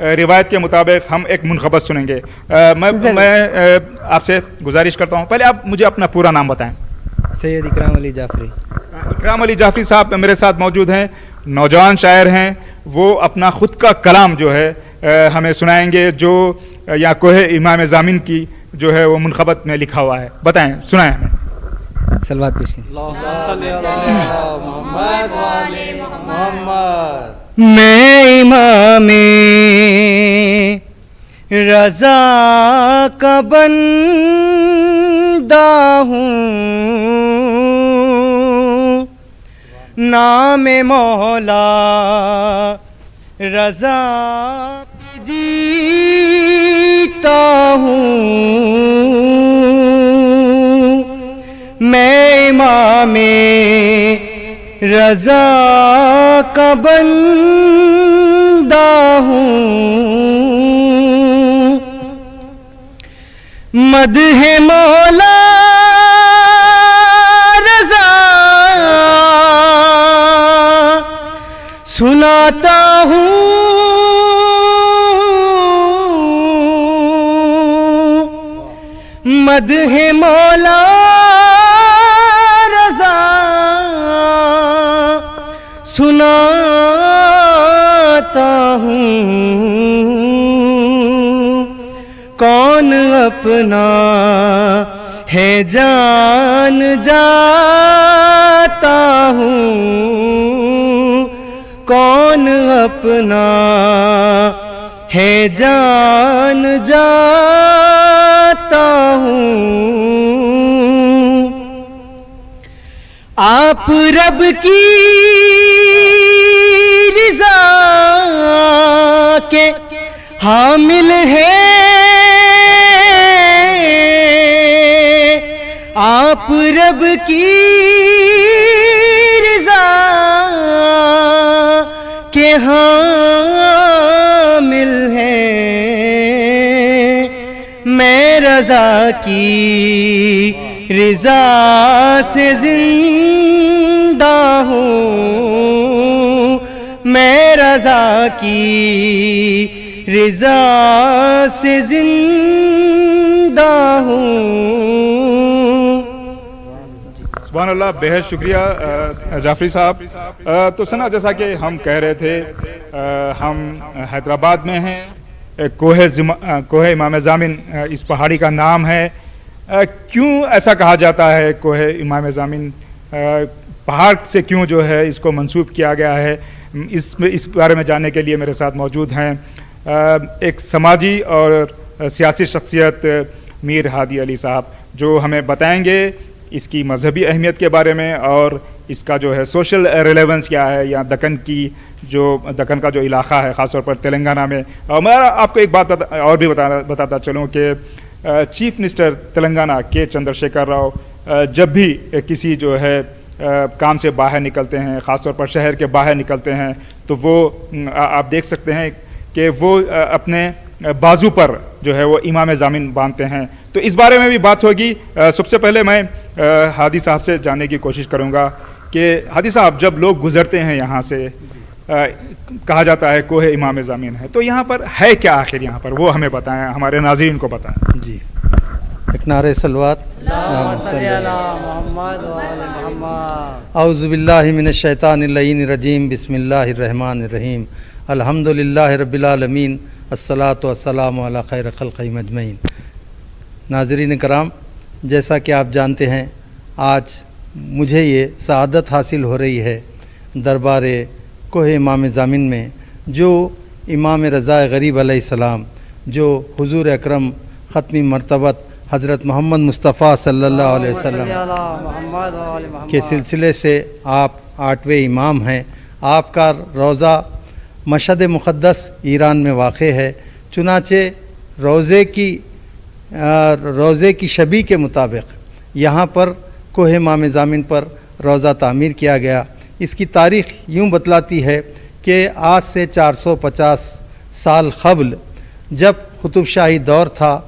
روایت کے مطابق ہم ایک منخبت سنیں گے. میں آپ سے گزارش کرتا ہوں, پہلے آپ مجھے اپنا پورا نام بتائیں. سید اکرام علی جعفری. اکرام علی جعفری صاحب میرے ساتھ موجود ہیں, نوجوان شاعر ہیں. وہ اپنا خود کا کلام جو ہے ہمیں سنائیں گے, جو یا کوہ امام ضامن کی جو ہے وہ منخبت میں لکھا ہوا ہے. بتائیں, سنائیں ہمیں. سلوات پیش کریں. میں امام رضا کا بندہ ہوں, نام مولا رضا جیتا ہوں. میں امام رضا کا بندہ ہوں, مدح مولا رضا سناتا ہوں. مدح مولا رضا سناتا ہوں. کون اپنا ہے جان جاتا ہوں, کون اپنا ہے جان جاتا ہوں. آپ رب کی رضا کے حامل ہیں, آپ رب کی رضا کے حامل ہیں. میں رضا کی رضا سے زندہ ہوں, میں رضا کی رضا سے زندہ ہوں. سبحان اللہ, بہت شکریہ جعفری صاحب. تو سنا, جیسا کہ ہم کہہ رہے تھے, ہم حیدرآباد میں ہیں. کوہ امام ضامن اس پہاڑی کا نام ہے. کیوں ایسا کہا جاتا ہے کوہ امام ضامن؟ پہاڑ سے کیوں جو ہے اس کو منسوب کیا گیا ہے؟ اس بارے میں جاننے کے لیے میرے ساتھ موجود ہیں ایک سماجی اور سیاسی شخصیت میر ہادی علی صاحب, جو ہمیں بتائیں گے اس کی مذہبی اہمیت کے بارے میں اور اس کا جو ہے سوشل ریلیونس کیا ہے, یا دکن کا جو علاقہ ہے خاص طور پر تلنگانہ میں. اور میں آپ کو ایک بات اور بھی بتاتا چلوں کہ چیف منسٹر تلنگانہ کے چندر شیکھر راؤ جب بھی کسی جو ہے کام سے باہر نکلتے ہیں, خاص طور پر شہر کے باہر نکلتے ہیں, تو وہ آپ دیکھ سکتے ہیں کہ وہ اپنے بازو پر جو ہے وہ امام ضامن باندھتے ہیں. تو اس بارے میں بھی بات ہوگی. سب سے پہلے میں ہادی صاحب سے جاننے کی کوشش کروں گا کہ ہادی صاحب, جب لوگ گزرتے ہیں یہاں سے, کہا جاتا ہے کوہ امام ضامن ہے, تو یہاں پر ہے کیا آخر؟ یہاں پر وہ ہمیں بتائیں, ہمارے ناظرین کو بتائیں. جی, ایک نعرہ سلوات. اعوذ باللہ من الشیطان اللعین الرجیم, بسم اللہ الرحمن الرحیم, الحمدللہ رب العالمین, الصلاۃ والسلام علی خیر خلق اجمعین. ناظرین کرام, جیسا کہ آپ جانتے ہیں, آج مجھے یہ سعادت حاصل ہو رہی ہے دربار کوہ امام ضامن میں, جو امام رضا غریب علیہ السلام, جو حضور اکرم ختمی مرتبت حضرت محمد مصطفیٰ صلی اللہ علیہ وسلم کے سلسلے سے آپ 8ویں امام ہیں. آپ کا روضہ مشہد مقدس ایران میں واقع ہے. چنانچہ روضے کی شبیہ کے مطابق یہاں پر کوہ امام ضامن پر روضہ تعمیر کیا گیا. اس کی تاریخ یوں بتلاتی ہے کہ آج سے 450 سال قبل, جب قطب شاہی دور تھا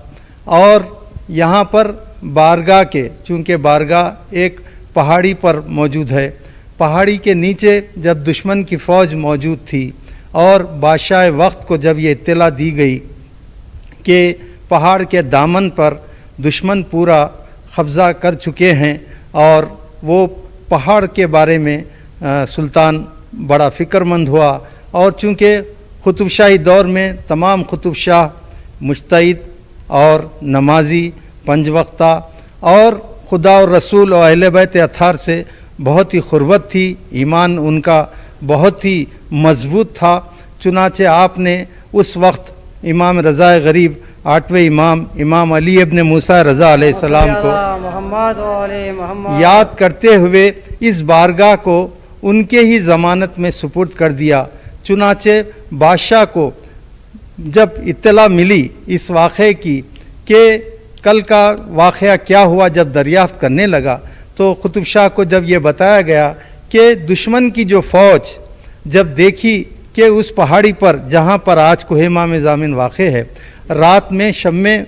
اور یہاں پر بارگاہ کے, چونکہ بارگاہ ایک پہاڑی پر موجود ہے, پہاڑی کے نیچے جب دشمن کی فوج موجود تھی اور بادشاہ وقت کو جب یہ اطلاع دی گئی کہ پہاڑ کے دامن پر دشمن پورا قبضہ کر چکے ہیں اور وہ پہاڑ کے بارے میں سلطان بڑا فکر مند ہوا، اور چونکہ قطب شاہی دور میں تمام قطب شاہ مجتہد اور نمازی، پنج وقتہ اور خدا اور رسول اور اہل بیت اطہار سے بہت ہی قربت تھی، ایمان ان کا بہت ہی مضبوط تھا، چنانچہ آپ نے اس وقت امام رضا غریب 8ویں امام علی ابن موسیٰ رضا علیہ السلام کو یاد کرتے ہوئے اس بارگاہ کو ان کے ہی ضمانت میں سپرد کر دیا۔ چنانچہ بادشاہ کو جب اطلاع ملی اس واقعے کی کہ کل کا واقعہ کیا ہوا، جب دریافت کرنے لگا تو قطب شاہ کو جب یہ بتایا گیا کہ دشمن کی جو فوج جب دیکھی کہ اس پہاڑی پر جہاں پر آج کوہ امام ضامن واقع ہے، رات میں شمعیں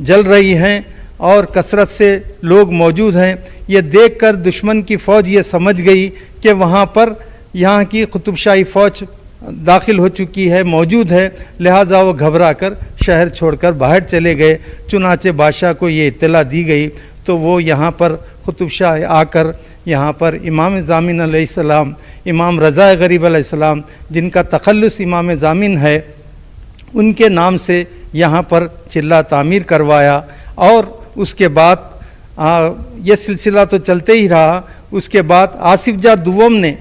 جل رہی ہیں اور کثرت سے لوگ موجود ہیں، یہ دیکھ کر دشمن کی فوج یہ سمجھ گئی کہ وہاں پر یہاں کی قطب شاہی فوج داخل ہو چکی ہے، موجود ہے، لہٰذا وہ گھبرا کر شہر چھوڑ کر باہر چلے گئے۔ چنانچہ بادشاہ کو یہ اطلاع دی گئی تو وہ یہاں پر قطب شاہ آ کر یہاں پر امام ضامن علیہ السلام، امام رضا غریب علیہ السلام جن کا تخلص امام ضامن ہے، ان کے نام سے یہاں پر چلہ تعمیر کروایا، اور اس کے بعد یہ سلسلہ تو چلتے ہی رہا۔ اس کے بعد آصف جاہ دوم نے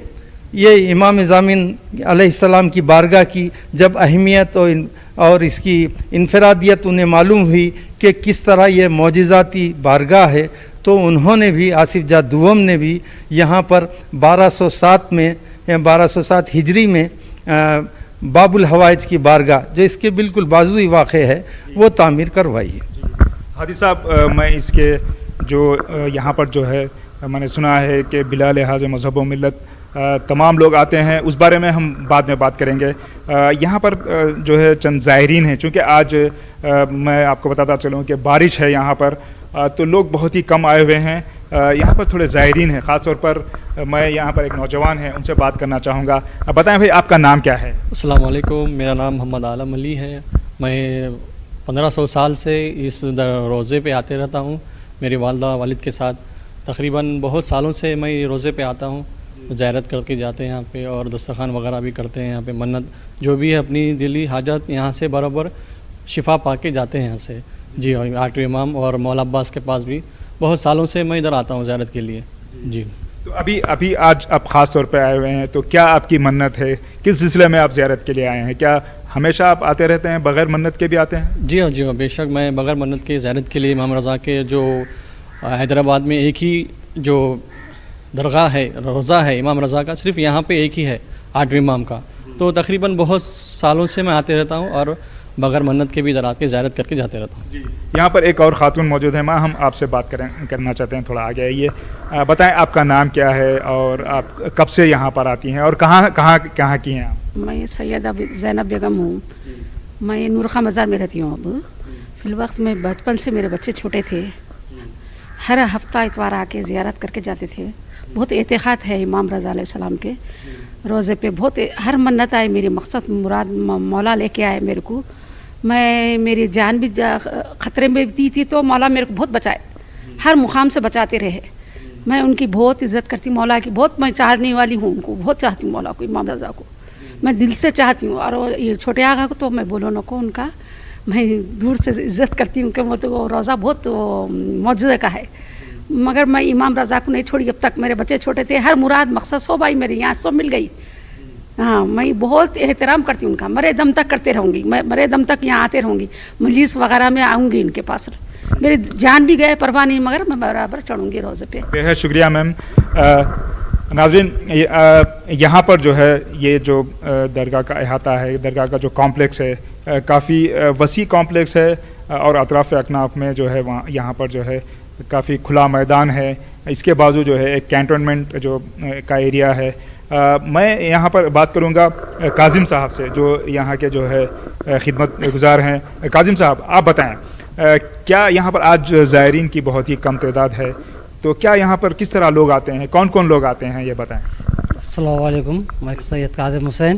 یہ امام ضامن علیہ السلام کی بارگاہ کی جب اہمیت اور اس کی انفرادیت انہیں معلوم ہوئی کہ کس طرح یہ معجزاتی بارگاہ ہے، تو انہوں نے بھی آصف جاہ دوم نے بھی یہاں پر 1207 میں 1207 ہجری میں باب الحوائج کی بارگاہ جو اس کے بالکل بازوئی واقع ہے وہ تعمیر کروائی ہے۔ حادی صاحب، میں اس کے جو یہاں پر جو ہے میں نے سنا ہے کہ بلا لحاظ مذہب و ملت تمام لوگ آتے ہیں، اس بارے میں ہم بعد میں بات کریں گے۔ یہاں پر جو ہے چند زائرین ہیں، چونکہ آج میں آپ کو بتاتا چلوں کہ بارش ہے یہاں پر، تو لوگ بہت ہی کم آئے ہوئے ہیں۔ یہاں پر تھوڑے زائرین ہیں، خاص طور پر میں یہاں پر ایک نوجوان ہیں، ان سے بات کرنا چاہوں گا۔ بتائیں بھائی، آپ کا نام کیا ہے؟ السلام علیکم، میرا نام محمد عالم علی ہے۔ میں 1500 سال سے اس روزے پہ آتے رہتا ہوں میری والدہ والد کے ساتھ۔ تقریباً بہت سالوں سے میں روزے پہ آتا ہوں، زیارت کر کے جاتے ہیں یہاں پہ، اور دسترخوان وغیرہ بھی کرتے ہیں یہاں پہ، منت جو بھی ہے اپنی دلی حاجت یہاں سے برابر شفا پا کے جاتے ہیں یہاں سے۔ جی، اور 8ویں امام اور مولا عباس کے پاس بھی بہت سالوں سے میں ادھر آتا ہوں زیارت کے لیے۔ جی، تو ابھی آج آپ خاص طور پہ آئے ہوئے ہیں، تو کیا آپ کی منت ہے؟ کس سلسلے میں آپ زیارت کے لیے آئے ہیں؟ کیا ہمیشہ آپ آتے رہتے ہیں، بغیر منت کے بھی آتے ہیں؟ جی ہاں، جی ہاں، بے شک میں بغیر منت کے زیارت کے لیے امام رضا کے جو حیدرآباد میں ایک ہی جو درگاہ ہے، روضہ ہے امام رضا کا، صرف یہاں پہ ایک ہی ہے 8ویں امام کا، تو تقریباً بہت سالوں سے میں آتے رہتا ہوں اور بغیر منت کے بھی ادھر آ کے زیارت کر کے جاتے رہتا ہوں۔ جی، یہاں پر ایک اور خاتون موجود ہے، ماں ہم آپ سے بات کرنا چاہتے ہیں، تھوڑا آگے آئیے۔ بتائیں آپ کا نام کیا ہے اور آپ کب سے یہاں پر آتی ہیں اور کہاں کی ہیں آپ؟ میں سیدہ زینب بیگم ہوں، میں نورخواہ مزار میں رہتی ہوں۔ اب فی الوقت میں بچپن سے میرے بچے چھوٹے تھے، ہر ہفتہ اتوار آ کے زیارت کر کے جاتے تھے۔ بہت اعتقاد ہے امام رضا علیہ السلام کے روزے پہ، بہت ہر منت آئے، میری مقصد مراد مولا لے کے آئے میرے کو۔ میں میری جان بھی خطرے میں دی تھی تو مولا میرے کو بہت بچائے، ہر مقام سے بچاتے رہے۔ میں ان کی بہت عزت کرتی ہوں، مولا کی بہت میں چاہنے والی ہوں، ان کو بہت چاہتی ہوں، مولا کو، امام رضا کو میں دل سے چاہتی ہوں۔ اور یہ چھوٹے آقا کو تو میں بولوں نہ کو، ان کا میں دور سے عزت کرتی ہوں کہ وہ تو روزہ بہت معجزے کا ہے، مگر میں امام رضا کو نہیں چھوڑی اب تک۔ میرے بچے چھوٹے تھے، ہر مراد مقصد سو بھائی میرے یہاں سب مل گئی۔ ہاں، میں بہت احترام کرتی ہوں ان کا، مرے دم تک کرتے رہوں گی، میں مرے دم تک یہاں آتے رہوں گی، مجلس وغیرہ میں آؤں گی ان کے پاس، میری جان بھی گئے پرواہ نہیں، مگر میں برابر چڑھوں گی روزے پہ۔ بہت شکریہ میم۔ ناظرین، یہاں پر جو ہے یہ جو درگاہ کا احاطہ ہے، درگاہ کا جو کمپلیکس ہے، کافی وسیع کمپلیکس ہے، اور اطراف اکناف میں جو ہے وہاں یہاں پر جو ہے کافی کھلا میدان ہے، اس کے بازو جو ہے ایک کینٹونمنٹ جو کا ایریا ہے۔ میں یہاں پر بات کروں گا کاظم صاحب سے، جو یہاں کے جو ہے خدمت گزار ہیں۔ کاظم صاحب، آپ بتائیں، کیا یہاں پر آج زائرین کی بہت ہی کم تعداد ہے، تو کیا یہاں پر کس طرح لوگ آتے ہیں، کون کون لوگ آتے ہیں، یہ بتائیں۔ السلام علیکم، میں سید کاظم حسین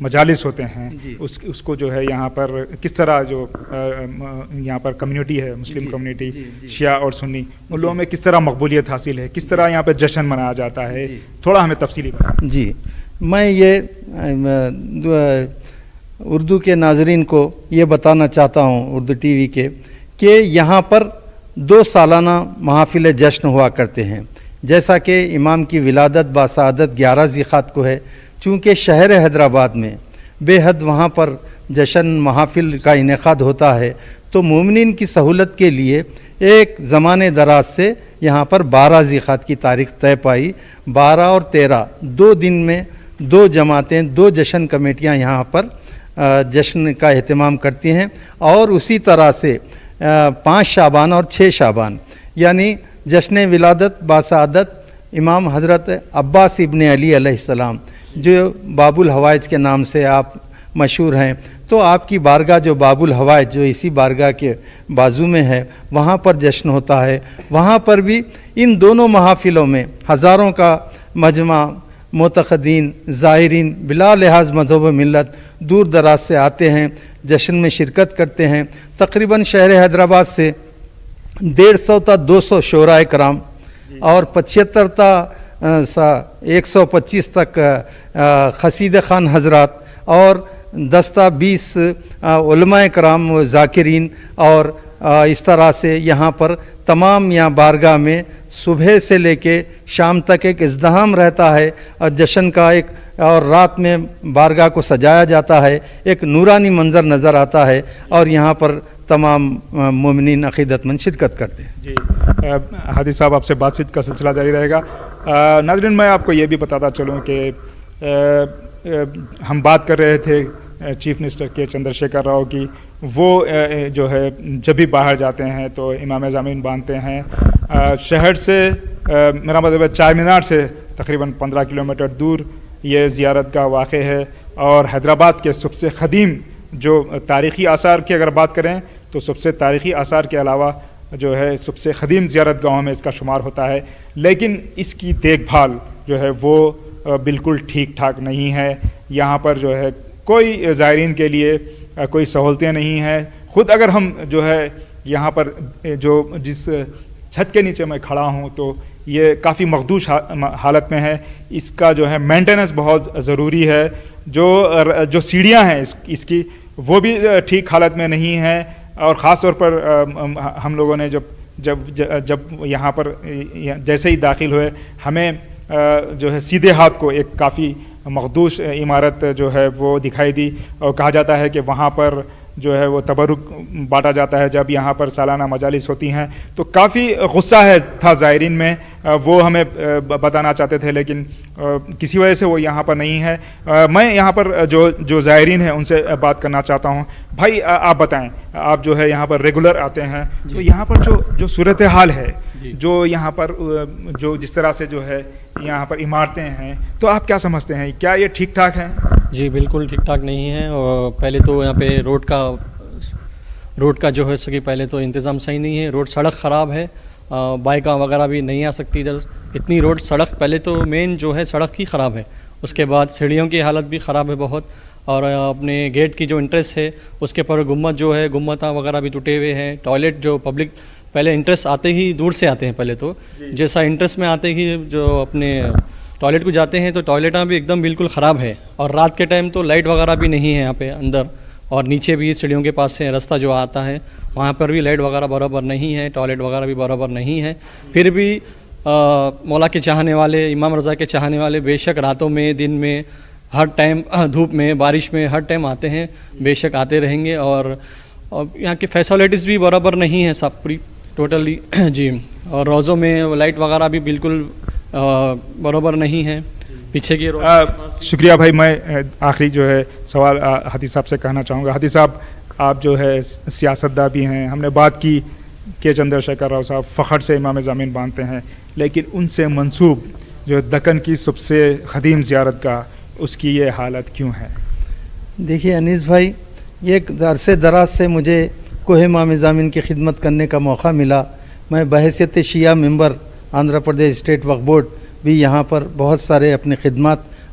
مجالس ہوتے ہیں جی. اس کو جو ہے یہاں پر کس طرح جو یہاں پر کمیونٹی ہے مسلم کمیونٹی شیعہ اور سنی ان لوگوں میں کس طرح مقبولیت حاصل ہے, کس طرح یہاں پہ جشن منایا جاتا ہے, تھوڑا ہمیں تفصیلی بتائیں. جی, میں یہ اردو کے ناظرین کو یہ بتانا چاہتا ہوں اردو ٹی وی کے کہ یہاں پر 2 سالانہ محافل جشن ہوا کرتے ہیں. جیسا کہ امام کی ولادت باسعادت 11 ذیقات کو ہے, چونکہ شہر حیدرآباد میں بے حد وہاں پر جشن محافل کا انعقاد ہوتا ہے, تو مومنین کی سہولت کے لیے ایک زمانے دراز سے یہاں پر 12 ذیقات کی تاریخ طے پائی. 12 اور 13 2 دن میں 2 جماعتیں 2 جشن کمیٹیاں یہاں پر جشن کا اہتمام کرتی ہیں, اور اسی طرح سے 5 شعبان اور 6 شعبان یعنی جشن ولادت باسعادت امام حضرت عباس ابن علی علیہ السلام جو باب الحوائج کے نام سے آپ مشہور ہیں, تو آپ کی بارگاہ جو باب الحوائج جو اسی بارگاہ کے بازو میں ہے وہاں پر جشن ہوتا ہے. وہاں پر بھی ان دونوں محافلوں میں ہزاروں کا مجمع معتقدین زائرین بلا لحاظ مذہب و ملت دور دراز سے آتے ہیں, جشن میں شرکت کرتے ہیں. تقریباً شہر حیدرآباد سے 150 تا 200 شعراء کرام اور 75 تا 125 تک قصیدہ خوان حضرات اور 10 تا 20 علماء کرام و ذاکرین, اور اس طرح سے یہاں پر تمام یہاں بارگاہ میں صبح سے لے کے شام تک ایک ازدحام رہتا ہے, اور جشن کا ایک اور رات میں بارگاہ کو سجایا جاتا ہے, ایک نورانی منظر نظر آتا ہے, اور یہاں پر تمام مومنین عقیدت مند شرکت کرتے ہیں. جی ہادی صاحب, آپ سے بات چیت کا سلسلہ جاری رہے گا. ناظرین, میں آپ کو یہ بھی بتاتا چلوں کہ ہم بات کر رہے تھے چیف منسٹر کے چندر شیکھر راؤ کی. وہ جو ہے جب بھی باہر جاتے ہیں تو امام ضامین باندھتے ہیں. شہر سے میرا مطلب ہے چار مینار سے تقریباً 15 کلومیٹر دور یہ زیارت گاہ واقع ہے, اور حیدرآباد کے سب سے قدیم جو تاریخی آثار کی اگر بات کریں تو سب سے تاریخی آثار کے علاوہ جو ہے سب سے قدیم زیارت گاہوں میں اس کا شمار ہوتا ہے. لیکن اس کی دیکھ بھال جو ہے وہ بالکل ٹھیک ٹھاک نہیں ہے. یہاں پر جو ہے کوئی زائرین کے لیے کوئی سہولتیں نہیں ہیں. خود اگر ہم جو ہے یہاں پر جو جس چھت کے نیچے میں کھڑا ہوں تو یہ کافی مخدوش حالت میں ہے. اس کا جو ہے مینٹیننس بہت ضروری ہے. جو سیڑھیاں ہیں اس کی وہ بھی ٹھیک حالت میں نہیں ہیں, اور خاص طور پر ہم لوگوں نے جب یہاں پر جیسے ہی داخل ہوئے ہمیں جو ہے سیدھے ہاتھ کو ایک کافی مخدوش عمارت جو ہے وہ دکھائی دی, اور کہا جاتا ہے کہ وہاں پر جو ہے وہ تبرک بانٹا جاتا ہے جب یہاں پر سالانہ مجالس ہوتی ہیں. تو کافی غصہ تھا زائرین میں, وہ ہمیں بتانا چاہتے تھے لیکن کسی وجہ سے وہ یہاں پر نہیں ہے. میں یہاں پر جو زائرین ہیں ان سے بات کرنا چاہتا ہوں. بھائی آپ بتائیں, آپ جو ہے یہاں پر ریگولر آتے ہیں تو یہاں پر جو صورتحال ہے جو یہاں پر جو جس طرح سے جو ہے یہاں پر عمارتیں ہیں, تو آپ کیا سمجھتے ہیں, کیا یہ ٹھیک ٹھاک ہیں؟ جی بالکل ٹھیک ٹھاک نہیں ہے. اور پہلے تو یہاں پہ روڈ کا جو ہے سو کہ پہلے تو انتظام صحیح نہیں ہے. روڈ سڑک خراب ہے, بائکاں وغیرہ بھی نہیں آ سکتی ادھر. اتنی روڈ سڑک پہلے تو مین جو ہے سڑک ہی خراب ہے, اس کے بعد سیڑھیوں کی حالت بھی خراب ہے بہت, اور اپنے گیٹ کی جو انٹریس ہے اس کے پر گمبد جو ہے گمبتاں وغیرہ بھی ٹوٹے ہوئے ہیں. ٹوائلٹ جو پبلک پہلے انٹریس آتے ہی دور سے آتے ہیں, پہلے تو جیسا انٹریس میں آتے ہی جو اپنے ٹوائلٹ کو جاتے ہیں تو ٹوائلٹاں بھی ایک دم بالکل خراب ہے. اور رات کے ٹائم تو لائٹ وغیرہ بھی نہیں ہے یہاں پہ اندر, اور نیچے بھی سیڑھیوں کے پاس سے راستہ جو آتا ہے وہاں پر بھی لائٹ وغیرہ برابر نہیں ہے, ٹوائلٹ وغیرہ بھی برابر نہیں ہے. پھر بھی مولا کے چاہنے والے, امام رضا کے چاہنے والے بے شک راتوں میں دن میں ہر ٹائم دھوپ میں بارش میں ہر ٹائم آتے ہیں, بے شک آتے رہیں گے. اور یہاں کی فیسلٹیز بھی برابر نہیں ہیں سب پوری ٹوٹلی جی. اور روزوں میں لائٹ وغیرہ بھی بالکل برابر نہیں ہے. پیچھے کی شکریہ بھائی. میں آخری جو ہے سوال ہادی صاحب سے کہنا چاہوں گا. ہادی صاحب, آپ جو ہے سیاستداں بھی ہیں, ہم نے بات کی کہ چندر شیکھر راؤ صاحب فخر سے امام ضامین باندھتے ہیں, لیکن ان سے منسوب جو دکن کی سب سے قدیم زیارت گاہ, اس کی یہ حالت کیوں ہے؟ دیکھیے انیس بھائی, یہ عرصے دراز سے مجھے کوہ امام ضامین کی خدمت کرنے کا موقع ملا. میں بحیثیت شیعہ ممبر آندھرا پردیش اسٹیٹ وقف بورڈ بھی یہاں پر بہت سارے اپنے خدمات